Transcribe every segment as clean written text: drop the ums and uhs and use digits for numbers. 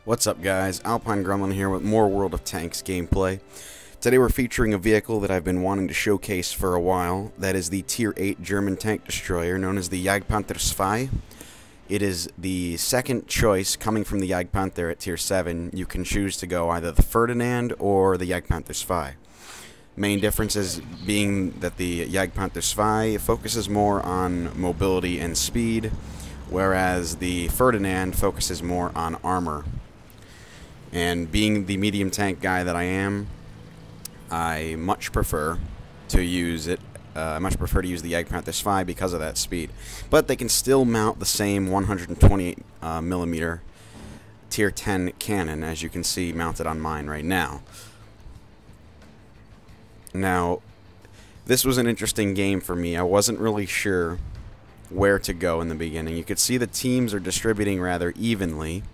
What's up guys, Alpine Gremlin here with more World of Tanks gameplay. Today we're featuring a vehicle that I've been wanting to showcase for a while. That is the Tier 8 German tank destroyer known as the JagdPanther II. It is the second choice coming from the JagdPanther at Tier 7. You can choose to go either the Ferdinand or the JagdPanther II. Main differences being that the JagdPanther II focuses more on mobility and speed, whereas the Ferdinand focuses more on armor. And being the medium tank guy that I am, I much prefer to use it. I much prefer to use the JagdPanther II because of that speed. But they can still mount the same 128 millimeter Tier 10 cannon, as you can see mounted on mine right now. Now, this was an interesting game for me. I wasn't really sure where to go in the beginning. You could see the teams are distributing rather evenly,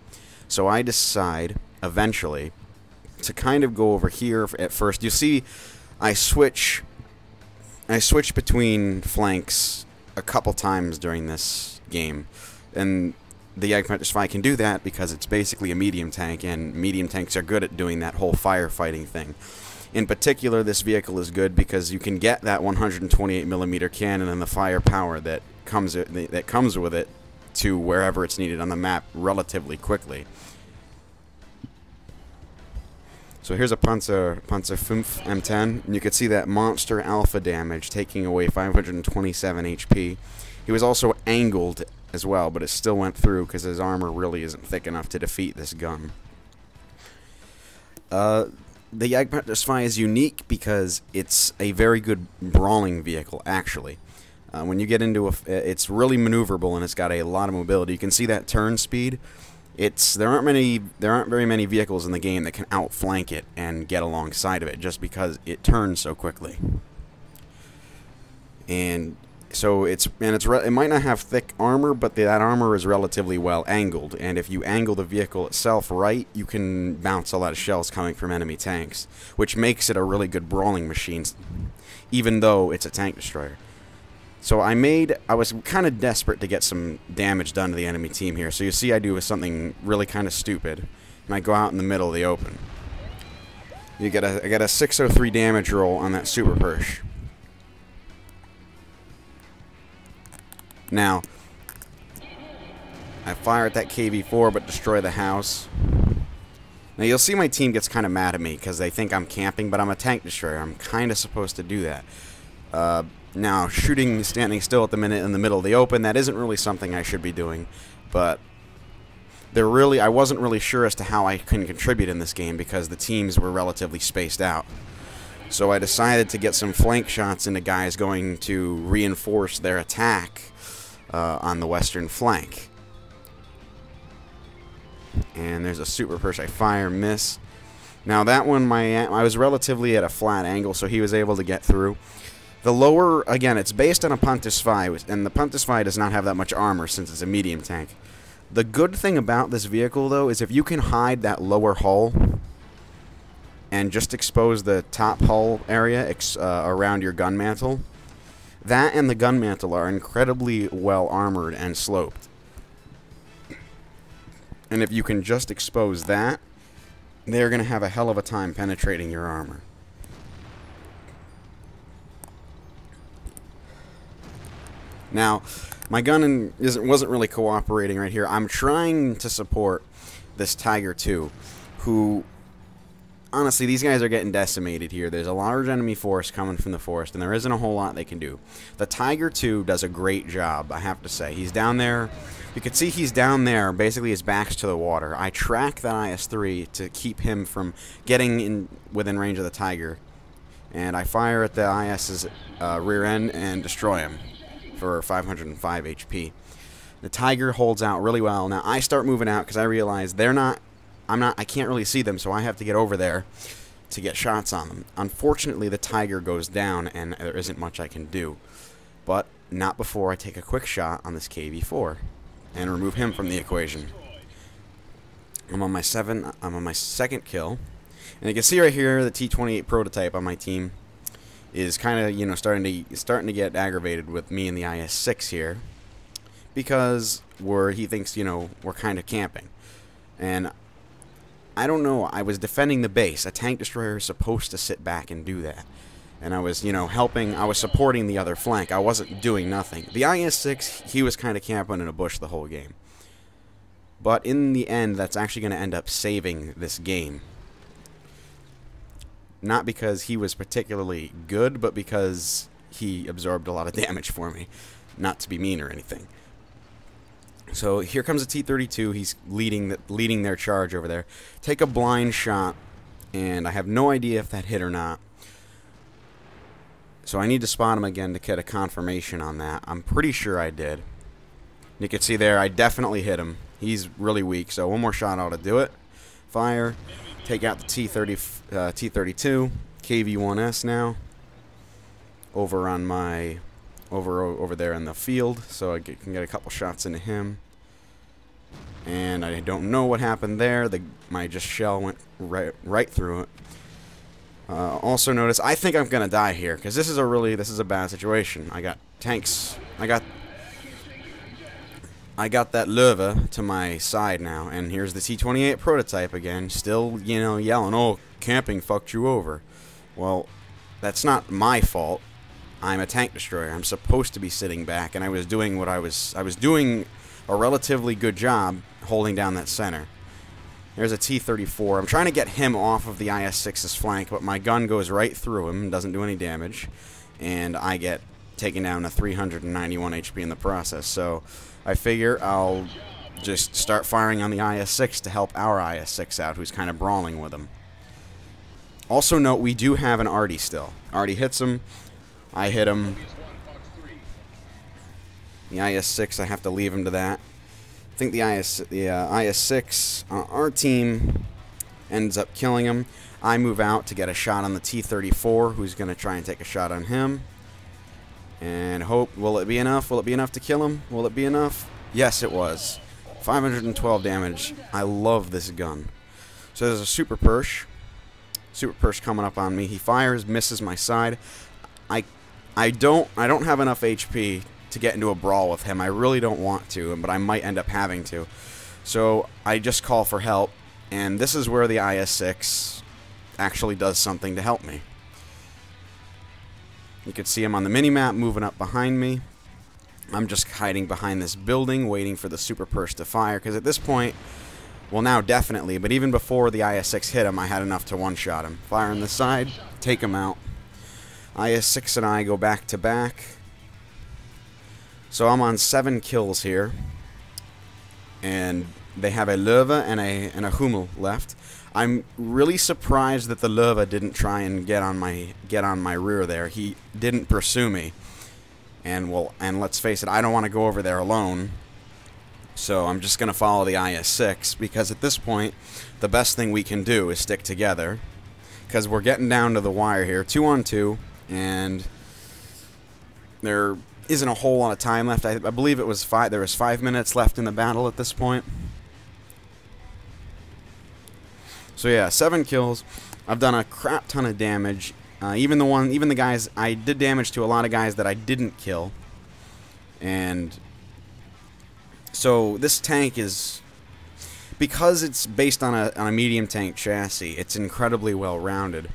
so I decide eventually to kind of go over here at first. You see, I switch between flanks a couple times during this game, and the JagdPanther II can do that because it's basically a medium tank, and medium tanks are good at doing that whole firefighting thing. In particular, this vehicle is good because you can get that 128 millimeter cannon and the firepower that comes with it to wherever it's needed on the map relatively quickly. So here's a Panzer V M10, and you can see that monster alpha damage taking away 527 HP. He was also angled as well, but it still went through because his armor really isn't thick enough to defeat this gun. The JagdPanther II is unique because it's a very good brawling vehicle, actually. When you get into it's really maneuverable and it's got a lot of mobility. You can see that turn speed. There aren't very many vehicles in the game that can outflank it and get alongside of it just because it turns so quickly. And so it might not have thick armor, but that armor is relatively well angled, and if you angle the vehicle itself right, you can bounce a lot of shells coming from enemy tanks, which makes it a really good brawling machine, even though it's a tank destroyer. So I was kind of desperate to get some damage done to the enemy team here. So you see I do something really kind of stupid, and I go out in the middle of the open. I get a 603 damage roll on that super Persh. Now, I fire at that KV-4 but destroy the house. Now you'll see my team gets kind of mad at me because they think I'm camping, but I'm a tank destroyer. I'm kind of supposed to do that. Now, standing still at the minute in the middle of the open, that isn't really something I should be doing, but I wasn't really sure as to how I can contribute in this game because the teams were relatively spaced out. So I decided to get some flank shots into guys going to reinforce their attack on the western flank. And there's a super Persh. I fire, miss. Now that one, I was relatively at a flat angle, so he was able to get through. The lower, again, it's based on a Panther II, and the Panther II does not have that much armor since it's a medium tank. The good thing about this vehicle, though, is if you can hide that lower hull and just expose the top hull area around your gun mantle, that and the gun mantle are incredibly well armored and sloped. And if you can just expose that, they're going to have a hell of a time penetrating your armor. Now, my gun wasn't really cooperating right here. I'm trying to support this Tiger II, who, honestly, these guys are getting decimated here. There's a large enemy force coming from the forest, and there isn't a whole lot they can do. The Tiger II does a great job, I have to say. He's down there. You can see he's down there. Basically, his back's to the water. I track that IS-3 to keep him from getting within range of the Tiger, and I fire at the IS's rear end and destroy him for 505 HP. The Tiger holds out really well. Now I start moving out because I realize I can't really see them, so I have to get over there to get shots on them. Unfortunately, the Tiger goes down and there isn't much I can do. But not before I take a quick shot on this KV-4 and remove him from the equation. I'm on my second kill. And you can see right here the T-28 prototype on my team is kind of, starting to get aggravated with me and the IS-6 here, because he thinks, we're kind of camping. And I don't know. I was defending the base. A tank destroyer is supposed to sit back and do that. And I was, you know, helping. I was supporting the other flank. I wasn't doing nothing. The IS-6, he was kind of camping in a bush the whole game. But in the end, that's actually going to end up saving this game. Not because he was particularly good, but because he absorbed a lot of damage for me. Not to be mean or anything. So here comes a T-32. He's leading their charge over there. Take a blind shot, and I have no idea if that hit or not. So I need to spot him again to get a confirmation on that. I'm pretty sure I did. You can see there, I definitely hit him. He's really weak, so one more shot ought to do it. Fire. Take out the T-32. KV-1S now. Over on my... Over there in the field, so I can get a couple shots into him. And I don't know what happened there. My just shell went right through it. Also notice, I think I'm gonna die here because this is a bad situation. I got tanks. I got that Löwe to my side now, and here's the T-28 prototype again, still, you know, yelling, "Oh, camping fucked you over." Well, that's not my fault. I'm a tank destroyer. I'm supposed to be sitting back, and I was doing what I was doing a relatively good job holding down that center. There's a T-34. I'm trying to get him off of the IS-6's flank, but my gun goes right through him and doesn't do any damage, and I get taken down to 391 HP in the process. So I figure I'll just start firing on the IS-6 to help our IS-6 out, who's kind of brawling with him. Also note, we do have an Arty still. Arty hits him. I hit him. The IS-6, I have to leave him to that. I think the IS-6, our team ends up killing him. I move out to get a shot on the T-34, who's going to try and take a shot on him. And hope, will it be enough? Will it be enough to kill him? Will it be enough? Yes, it was. 512 damage. I love this gun. So there's a Super Persh. Super Persh coming up on me. He fires, misses my side. I don't have enough HP to get into a brawl with him. I really don't want to, but I might end up having to. So I just call for help, and this is where the IS-6 actually does something to help me. You can see him on the minimap moving up behind me. I'm just hiding behind this building, waiting for the Super Persh to fire, because at this point, well, now definitely, but even before the IS-6 hit him, I had enough to one-shot him. Fire on the side, take him out. IS-6 and I go back to back. So I'm on 7 kills here, and they have a Löwe and a Hummel left. I'm really surprised that the Löwe didn't try and get on my rear there. He didn't pursue me, and let's face it, I don't want to go over there alone. So I'm just gonna follow the IS-6 because at this point, the best thing we can do is stick together, because we're getting down to the wire here, 2-on-2, and there isn't a whole lot of time left. I believe it was there was 5 minutes left in the battle at this point. So yeah, 7 kills. I've done a crap ton of damage. Even the guys, I did damage to a lot of guys that I didn't kill. And so this tank is, because it's based on a medium tank chassis, it's incredibly well rounded.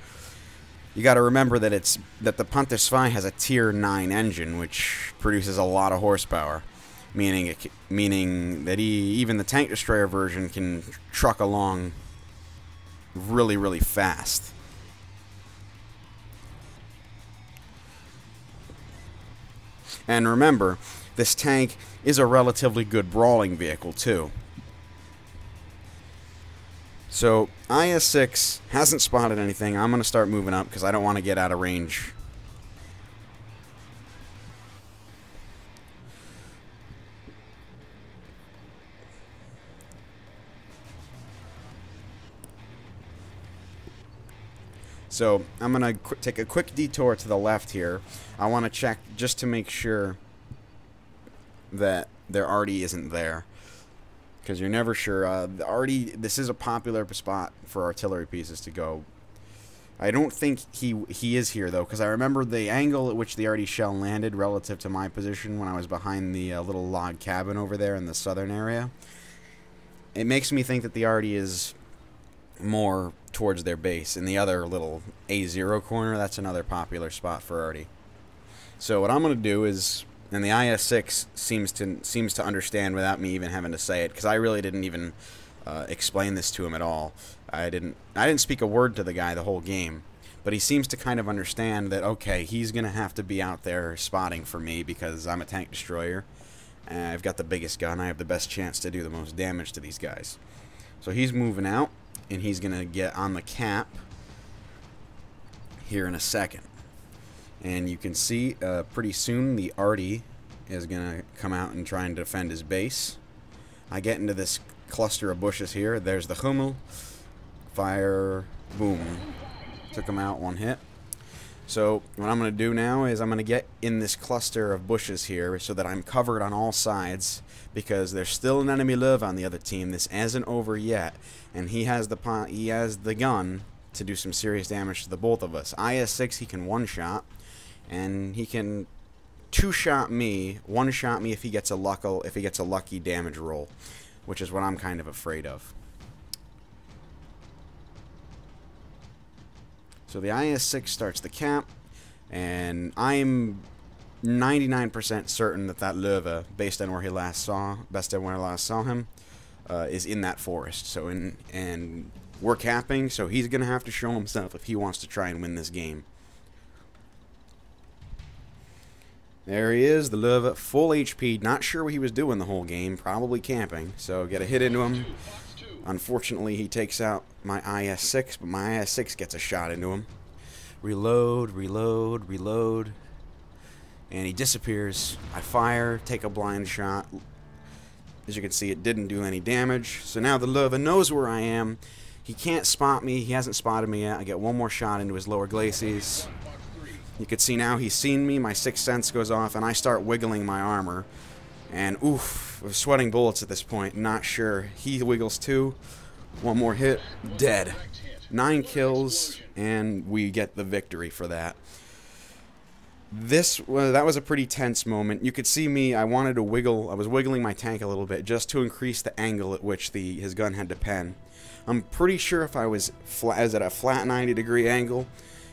You got to remember that the Panther II has a Tier 9 engine, which produces a lot of horsepower, meaning that even the tank destroyer version can truck along really, really fast. And remember, this tank is a relatively good brawling vehicle too. So, IS-6 hasn't spotted anything. I'm going to start moving up because I don't want to get out of range. So, I'm going to take a quick detour to the left here. I want to check just to make sure that their Arty isn't there, because you're never sure. The Arty, this is a popular spot for artillery pieces to go. I don't think he is here though, because I remember the angle at which the Arty shell landed relative to my position when I was behind the little log cabin over there in the southern area. It makes me think that the Arty is more towards their base. In the other little A0 corner, that's another popular spot for Artie. So what I'm going to do is, and the IS-6 seems to understand without me even having to say it, because I really didn't even explain this to him at all. I didn't speak a word to the guy the whole game, but he seems to kind of understand that, okay, he's going to have to be out there spotting for me because I'm a tank destroyer. I've got the biggest gun. I have the best chance to do the most damage to these guys. So he's moving out, and he's going to get on the cap here in a second. And you can see pretty soon the Artie is going to come out and try and defend his base. I get into this cluster of bushes here. There's the Hummel. Fire. Boom. Took him out, one hit. So what I'm going to do now is I'm going to get in this cluster of bushes here so that I'm covered on all sides, because there's still an enemy Löwe on the other team. This isn't over yet, and he has the gun to do some serious damage to the both of us. IS-6, he can one-shot, and he can two-shot me, one-shot me if he gets a lucky damage roll, which is what I'm kind of afraid of. So the IS-6 starts the cap, and I'm 99% certain that Löwe, based on where I last saw him, is in that forest. So and we're capping, so he's gonna have to show himself if he wants to try and win this game. There he is, the Löwe, full HP. Not sure what he was doing the whole game, probably camping. So get a hit into him. Unfortunately, he takes out my IS-6, but my IS-6 gets a shot into him. Reload, reload, reload. And he disappears. I fire, take a blind shot. As you can see, it didn't do any damage. So now the Löwe knows where I am. He can't spot me. He hasn't spotted me yet. I get one more shot into his lower glacis. You can see now he's seen me. My sixth sense goes off, and I start wiggling my armor. And oof, I'm sweating bullets at this point. Not sure. He wiggles too. One more hit. Dead. 9 kills, and we get the victory for that. That was a pretty tense moment. You could see me. I wanted to wiggle. I was wiggling my tank a little bit just to increase the angle at which his gun had to pen. I'm pretty sure if I was at a flat 90-degree angle,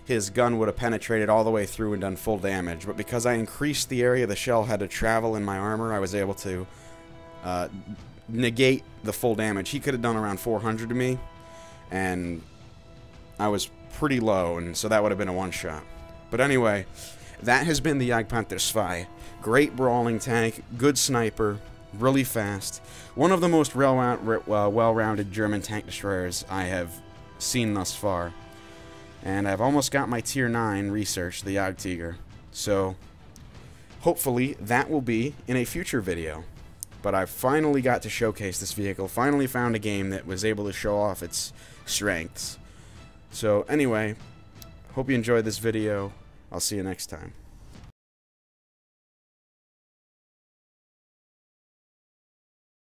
his gun would have penetrated all the way through and done full damage. But because I increased the area the shell had to travel in my armor, I was able to negate the full damage. He could have done around 400 to me, and I was pretty low, and so that would have been a one-shot. But anyway, that has been the JagdPanther II. Great brawling tank, good sniper, really fast. One of the most well-rounded German tank destroyers I have seen thus far. And I've almost got my Tier 9 research, the Jagdtiger. So, hopefully, that will be in a future video. But I finally got to showcase this vehicle, finally found a game that was able to show off its strengths. So, anyway, hope you enjoyed this video. I'll see you next time.